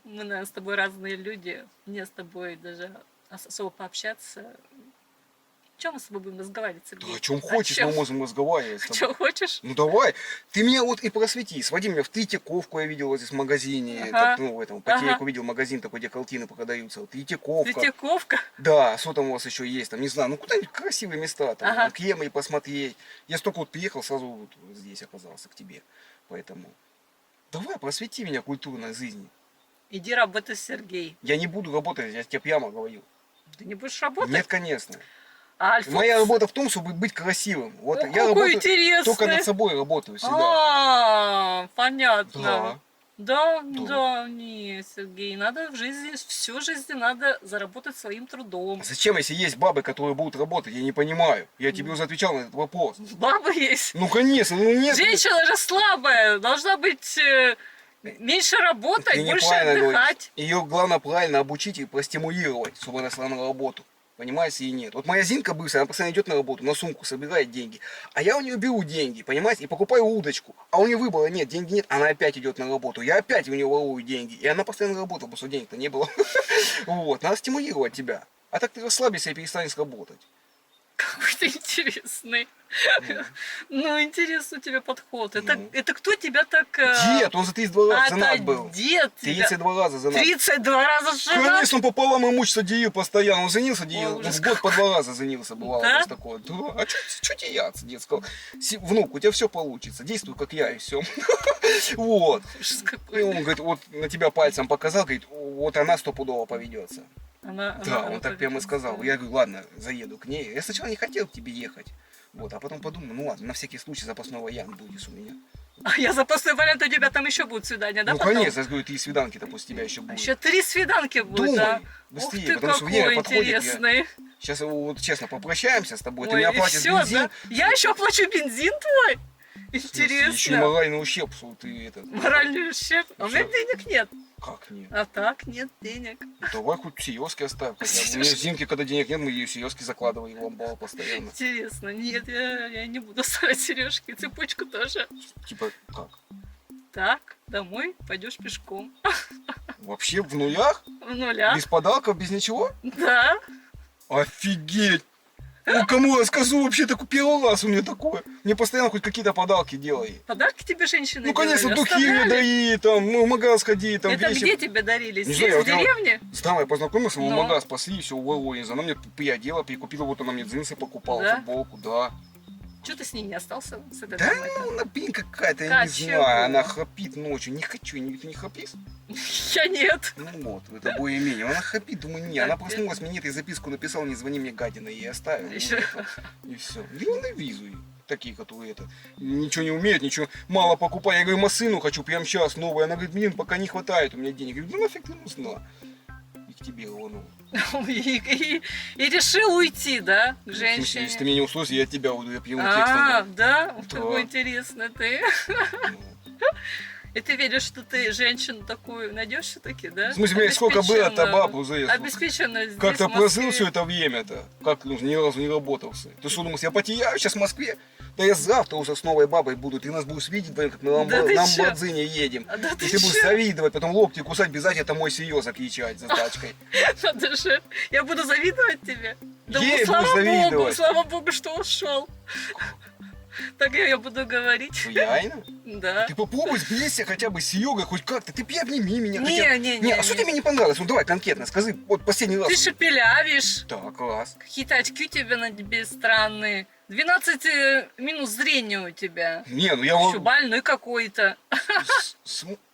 Мы, наверное, с тобой разные люди. Мне с тобой даже особо пообщаться. О чем мы с тобой будем разговаривать, Да Сергей? о чем хочешь, мы можем разговаривать с О тобой. чем хочешь? Ну давай, ты меня вот и просвети, своди меня в Третьяковку, я видел вот здесь в магазине, Ага. так, ну в этом, по Ага. телеку видел магазин такой, где картины продаются, вот Третьяковка. Третьяковка? Да, что там у вас еще есть, там, не знаю, ну куда-нибудь красивые места, там, Ага. Кремль посмотреть. Я столько вот приехал, сразу вот здесь оказался, к тебе, поэтому давай, просвети меня культурной жизни. Иди работай, Сергей. Я не буду работать, я тебе прямо говорю. Ты не будешь работать? Нет, конечно. А Альфонс? Моя работа в том, чтобы быть красивым. Вот О, я какой работаю, интересный. только над собой работаю всегда. А, понятно. Да. Да, не, Сергей, надо в жизни, всю жизнь надо заработать своим трудом. А зачем, если есть бабы, которые будут работать, я не понимаю. Я тебе уже отвечал на этот вопрос. Баба есть. Ну, конечно, ну нет. Женщина же слабая, должна быть меньше работать, Ты больше неправильно отдыхать. Ее главное правильно обучить и простимулировать, чтобы она шла на работу. Понимаете, и нет. Вот моя Зинка бывшая, она постоянно идет на работу, на сумку собирает деньги. А я у нее беру деньги, понимаете, и покупаю удочку. А у нее выбора нет, деньги нет, она опять идет на работу. Я опять у нее ворую деньги. И она постоянно работала, потому что денег-то не было. Вот, надо стимулировать тебя. А так ты расслабишься и перестанешь работать. Какой ты интересный. Ну, интересный у тебя подход. Это кто тебя так... Дед, он за 32 раза женат был. Дед тебя. 32 раза женат. 32 раза женат? Конечно, он пополам и мучится, Дию постоянно. Он женился, Дию, Ужас в год по 2 раза женился, бывало Да? даже такое. Да, а что теряться, дед сказал. Внук, у тебя все получится, действуй, как я, и все. Вот. Ужас И какой. он говорит, вот на тебя пальцем показал, говорит, вот она стопудово поведется. Она Он так прямо и поведется. сказал. Я говорю, ладно, заеду к ней. Я сначала не хотел к тебе ехать. Вот, а потом подумал, ну ладно, на всякий случай запасной вариант будешь у меня. А я запасной вариант, у тебя там еще будут свидания, да? Ну, потом? конечно, я говорю, 3 свиданки-то после тебя еще А будут. еще 3 свиданки будут, Думай, да? быстрее, Ух ты, потому что время какой подходит, я- интересный. Сейчас, вот, честно, попрощаемся с тобой. Ты Ой, мне и оплатишь всё, бензин. да? Я еще оплачу бензин твой? Еще и Интересно. моральный ущерб, что ты это... Моральный ущерб. А у меня Всё. денег нет. Как нет? А так нет денег. Давай хоть серьезки оставь. Хотя бы. У меня Зинки, когда денег нет, мы ее серьезки закладываем в амбал постоянно. Интересно. Нет, я не буду ставить сережки, цепочку тоже. Типа, как? Так, домой пойдешь пешком. Вообще в нулях? В нулях. Без подарков, без ничего? Да. Офигеть! Ну кому я скажу вообще такой первый раз у меня такое? Мне постоянно хоть какие-то подарки делай. Подарки тебе женщины Ну конечно, делали, духи мне оставляли? дари, там, ну в магаз сходи, там Это вещи. где тебе дарили? Не Здесь, знаю, в вот я вот- деревне? С дамой познакомился, мы в Ну. магаз пошли, все, уволились. Она мне приодела, прикупила, вот она мне джинсы покупала, Да? футболку, да. Что ты с ней не остался? С этой Да дамой-то? ну, напинь какая-то, я не Качево. знаю, она храпит ночью, не хочу, не храпишь? Я нет. Ну вот, это более-менее, она храпит, думаю, не, она Так, проснулась, мне этой записку написала, не звони мне, гадина, и я оставил. Ещё. И все. Да я ненавижу их, такие, которые это, ничего не умеют, ничего, мало покупать. Я говорю, машину хочу прямо сейчас, новую. Она говорит, блин, пока не хватает у меня денег. Я говорю, ну нафиг ты нужна? И к тебе рванул. И решил уйти, да, к В смысле, женщине? если ты меня не услышишь, я от тебя уйду, я прямым А, текстом. да? Да. Какой интересный ты. Ну, И ты веришь, что ты женщину такую найдешь все-таки, да? В смысле, блядь, сколько было-то баб уже? Обеспеченно здесь, Как-то в Москве. прожил все это время-то? Как ну, ни разу не работался? Ты что думаешь, я потеряю сейчас в Москве? Да я завтра уже с новой бабой буду. Ты нас будешь видеть, блин, как мы Да ты на чё? Ламборджини едем. Да И ты ты будешь чё? завидовать, потом локти кусать, обязательно это мой серьезок кричать за тачкой. Надо же, я буду завидовать тебе. Да Ей слава будешь богу, завидовать. слава богу, что ушел. Так я буду говорить. Реально? Да. Ты попробуй сблизься хотя бы с Серегой, хоть как-то. Ты обними меня. Не, хотя бы. не, А что тебе не понравилось? Ну давай конкретно, скажи, вот последний раз. Ты шепелявишь. Так, класс. Какие-то очки у тебя на тебе странные. 12 минус зрения у тебя. Не, ну я Еще могу... больной какой-то.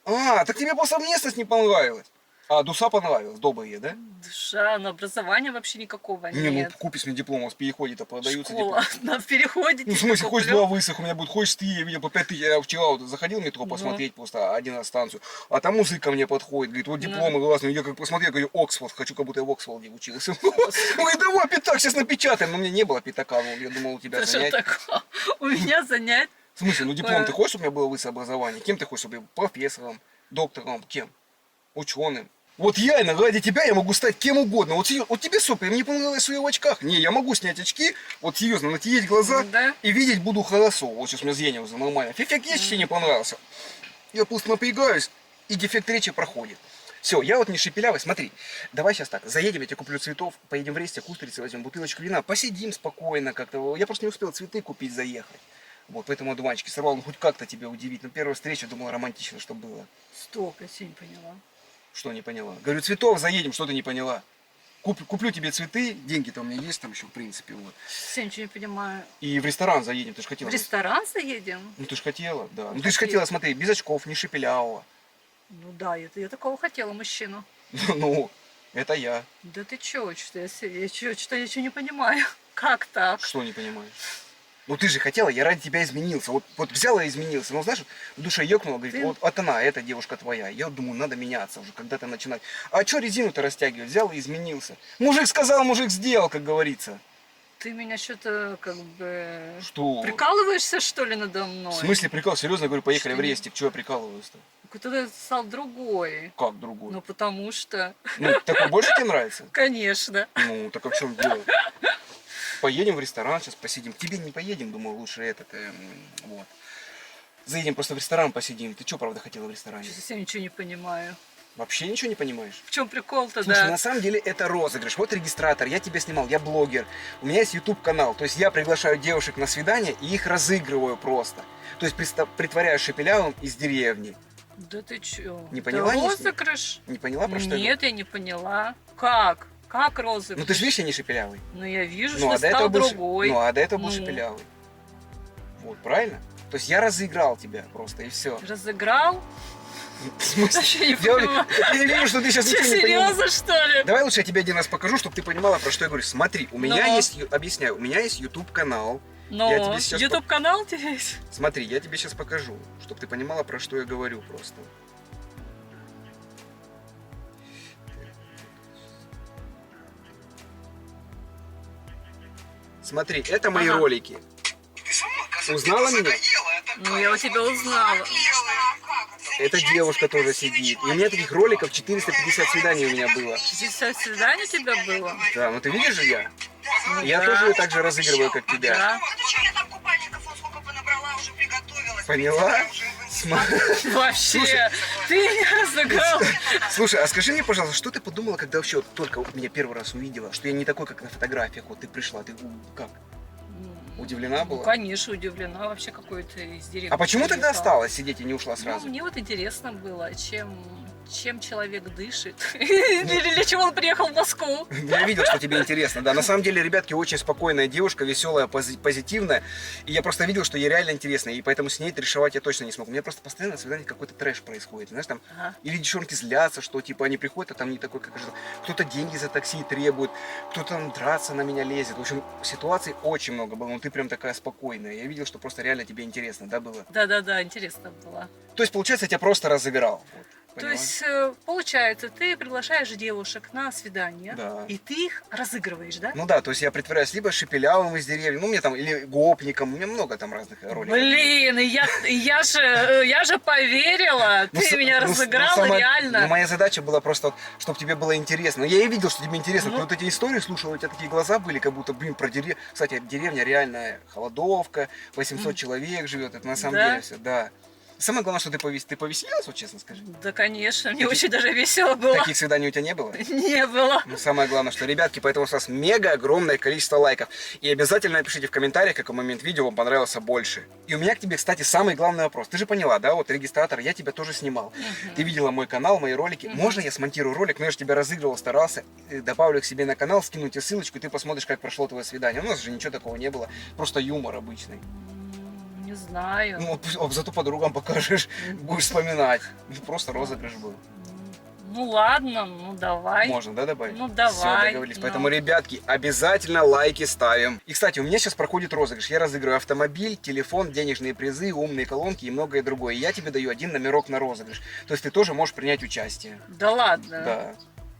Так тебе просто местность не понравилась. А душа понравилась, добрые, да? Душа, но образования вообще никакого Не, ну нет. купишь мне диплом, у вас в переходе-то продаются Школа дипломы. на переходе. Ну, в тебе смысле, хочешь куплю. два высох, у меня будет, хочешь ты, я видел по 5 тысяч. Я вчера вот заходил в метро посмотреть просто один раз станцию, а там мужик ко мне подходит, говорит, вот дипломы классные. Я как посмотрел, говорю, Оксфорд, хочу, как будто я в Оксфорде учился. Он говорит, давай пятак сейчас напечатаем. Но у меня не было пятака, я думал, у тебя Да что занять. такое? У меня занять. В смысле, ну диплом ты хочешь, чтобы у меня было высшее образование? Кем ты хочешь, чтобы я был? Профессором, доктором, кем? Ученым. Вот реально, ради тебя я могу стать кем угодно. Вот тебе, супер, мне понравилось, что я в очках. Не, я могу снять очки, вот серьезно, натереть глаза Да. и видеть буду хорошо. Вот сейчас у меня зрение уже нормально. Эффект речи тебе не понравился. Я просто напрягаюсь, и дефект речи проходит. Все, я вот не шепелявый. Смотри, давай сейчас так, заедем, я тебе куплю цветов, поедем в ресте, кустрицы возьмем, бутылочку вина, посидим спокойно как-то. Я просто не успел цветы купить, заехать. Вот, поэтому одуванчики сорвал, ну хоть как-то тебя удивить. Но первая встреча, думал, романтично, что было. Стоп, я все не поняла. Что не поняла? Говорю, цветов заедем, что ты не поняла? Куплю тебе цветы, деньги-то у меня есть там еще, в принципе, вот. Все ничего не понимаю. И в ресторан заедем, ты же В хотела. ресторан заедем? Ну ты же хотела, да. Ну ты же хотела, смотри, без очков, не шепелявого. Ну да, я такого хотела, мужчину. Ну, это я. Да ты чё, что-то я что не понимаю. Как так? Что не понимаешь? Ну ты же хотела, я ради тебя изменился. Вот взял и изменился. Ну знаешь, в душе ёкнула, говорит, вот она, эта девушка твоя. Я думаю, надо меняться уже, когда-то начинать. А что резину-то растягивать? Взял и изменился. Мужик сказал, мужик сделал, как говорится. Ты меня что-то как бы... Что? Прикалываешься, что ли, надо мной? В смысле прикал? Серьезно, я говорю, поехали Что в не- рестик. Чего я прикалываюсь-то? Кто-то стал другой. Как другой? Ну, потому что... Ну, такой больше тебе нравится? Конечно. Ну, так а в чем дело? Поедем в ресторан, сейчас посидим. К тебе не поедем, думаю, лучше этот, вот. Заедем просто в ресторан, посидим. Ты что, правда, хотела в ресторане? Я совсем ничего не понимаю. Вообще ничего не понимаешь? В чем прикол-то, Слушай, да? на самом деле это розыгрыш. Вот регистратор, я тебя снимал, я блогер. У меня есть YouTube канал. То есть я приглашаю девушек на свидание и их разыгрываю просто. То есть притворяю шепелявым из деревни. Да ты чё? Не поняла, Да не- розыгрыш? Не поняла, про что я Нет, я не поняла. Как? Как розыгрыш? Ну ты же видишь, я не шепелявый. Ну, я вижу, Ну, что а до этого стал был, другой. ну, а до этого был Ну. шепелявый. Вот, правильно? То есть я разыграл тебя просто, и все. Разыграл? В смысле? Вообще не Я понимаю. вижу, что ты сейчас Че, ничего не понимаешь. серьезно, что ли? Давай лучше я тебе один раз покажу, чтобы ты понимала, про что я говорю. Смотри, у меня Ну. есть, объясняю, у меня есть YouTube канал. Но Я тебе сейчас YouTube канал у тебя есть? Смотри, я тебе сейчас покажу, чтобы ты понимала, про что я говорю просто. Смотри, это мои Ага. ролики. Узнала меня? Ну, я у тебя узнала. Эта девушка тоже сидит. И у меня таких роликов 450 свиданий у меня было. 60 свиданий у тебя было? Да, ну ты видишь же я? Ну, Я да. тоже так же разыгрываю, как тебя. Да. Я там купальников вон сколько понабрала, уже приготовилась. Поняла? Вообще, ты меня разыграл. Слушай, а скажи мне, пожалуйста, что ты подумала, когда вообще вот только меня первый раз увидела, что я не такой, как на фотографиях, вот ты пришла, ты как? Удивлена Ну, была? конечно, удивлена вообще какой-то из деревни. А почему тогда прилетал. осталась сидеть и не ушла Ну, сразу? мне вот интересно было, чем человек дышит. Или для чего он приехал в Москву. Я видел, что тебе интересно, да. На самом деле, ребятки, очень спокойная девушка, веселая, позитивная. И я просто видел, что ей реально интересно, и поэтому с ней трешовать я точно не смог. У меня просто постоянно на свидании какой-то трэш происходит. Знаешь, там Ага. или девчонки злятся, что типа они приходят, а там не такой, как ожидал. Кто-то деньги за такси требует, кто-то там драться на меня лезет. В общем, ситуаций очень много было, но ты прям такая спокойная. Я видел, что просто реально тебе интересно, да, было? Да-да-да, интересно было. То есть, получается, я тебя просто разыграл. Вот. То есть, получается, ты приглашаешь девушек на свидание, Да. и ты их разыгрываешь, да? Ну да, то есть я притворяюсь либо шепелявым из деревни, ну, мне там, или гопником, у меня много там разных ролей. Блин, я же поверила, Ну, ты меня разыграла реально. Ну, моя задача была просто, чтобы тебе было интересно. Но я и видел, что тебе интересно. Ну. Ты вот эти истории слушал, у тебя такие глаза были, как будто, блин, про деревню. Кстати, деревня реальная, холодовка, 800 человек живет, это на самом Да? деле все, да. Самое главное, что ты повеселилась, вот честно скажи. Да, конечно, мне очень даже весело было. Таких свиданий у тебя не было? Не было. Ну, самое главное, что, ребятки, поэтому с вас мега огромное количество лайков. И обязательно напишите в комментариях, какой момент видео вам понравился больше. И у меня к тебе, кстати, самый главный вопрос. Ты же поняла, да, вот регистратор, я тебя тоже снимал. Ты видела мой канал, мои ролики. Можно я смонтирую ролик? Ну, я же тебя разыгрывал, старался. Добавлю к себе на канал, скину тебе ссылочку, и ты посмотришь, как прошло твое свидание. У нас же ничего такого не было. Просто юмор обычный. Не знаю. Ну, зато подругам покажешь, будешь вспоминать. Просто розыгрыш был. Ну ладно, ну давай. Можно, да, добавить? Ну, давай. Все, договорились. Ну. Поэтому, ребятки, обязательно лайки ставим. И, кстати, у меня сейчас проходит розыгрыш. Я разыгрываю автомобиль, телефон, денежные призы, умные колонки и многое другое. И я тебе даю один номерок на розыгрыш. То есть ты тоже можешь принять участие. Да ладно. Да.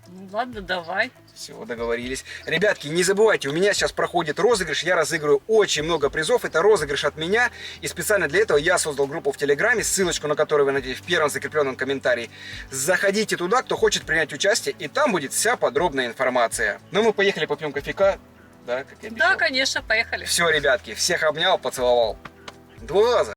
Ну ладно, давай. Все, договорились. Ребятки, не забывайте, у меня сейчас проходит розыгрыш, я разыгрываю очень много призов, это розыгрыш от меня, и специально для этого я создал группу в Телеграме, ссылочку на которую вы найдете в первом закрепленном комментарии. Заходите туда, кто хочет принять участие, и там будет вся подробная информация. Ну, мы поехали, попьем кофейка, да, как я обещал. Да, конечно, поехали. Все, ребятки, всех обнял, поцеловал. 2 раза.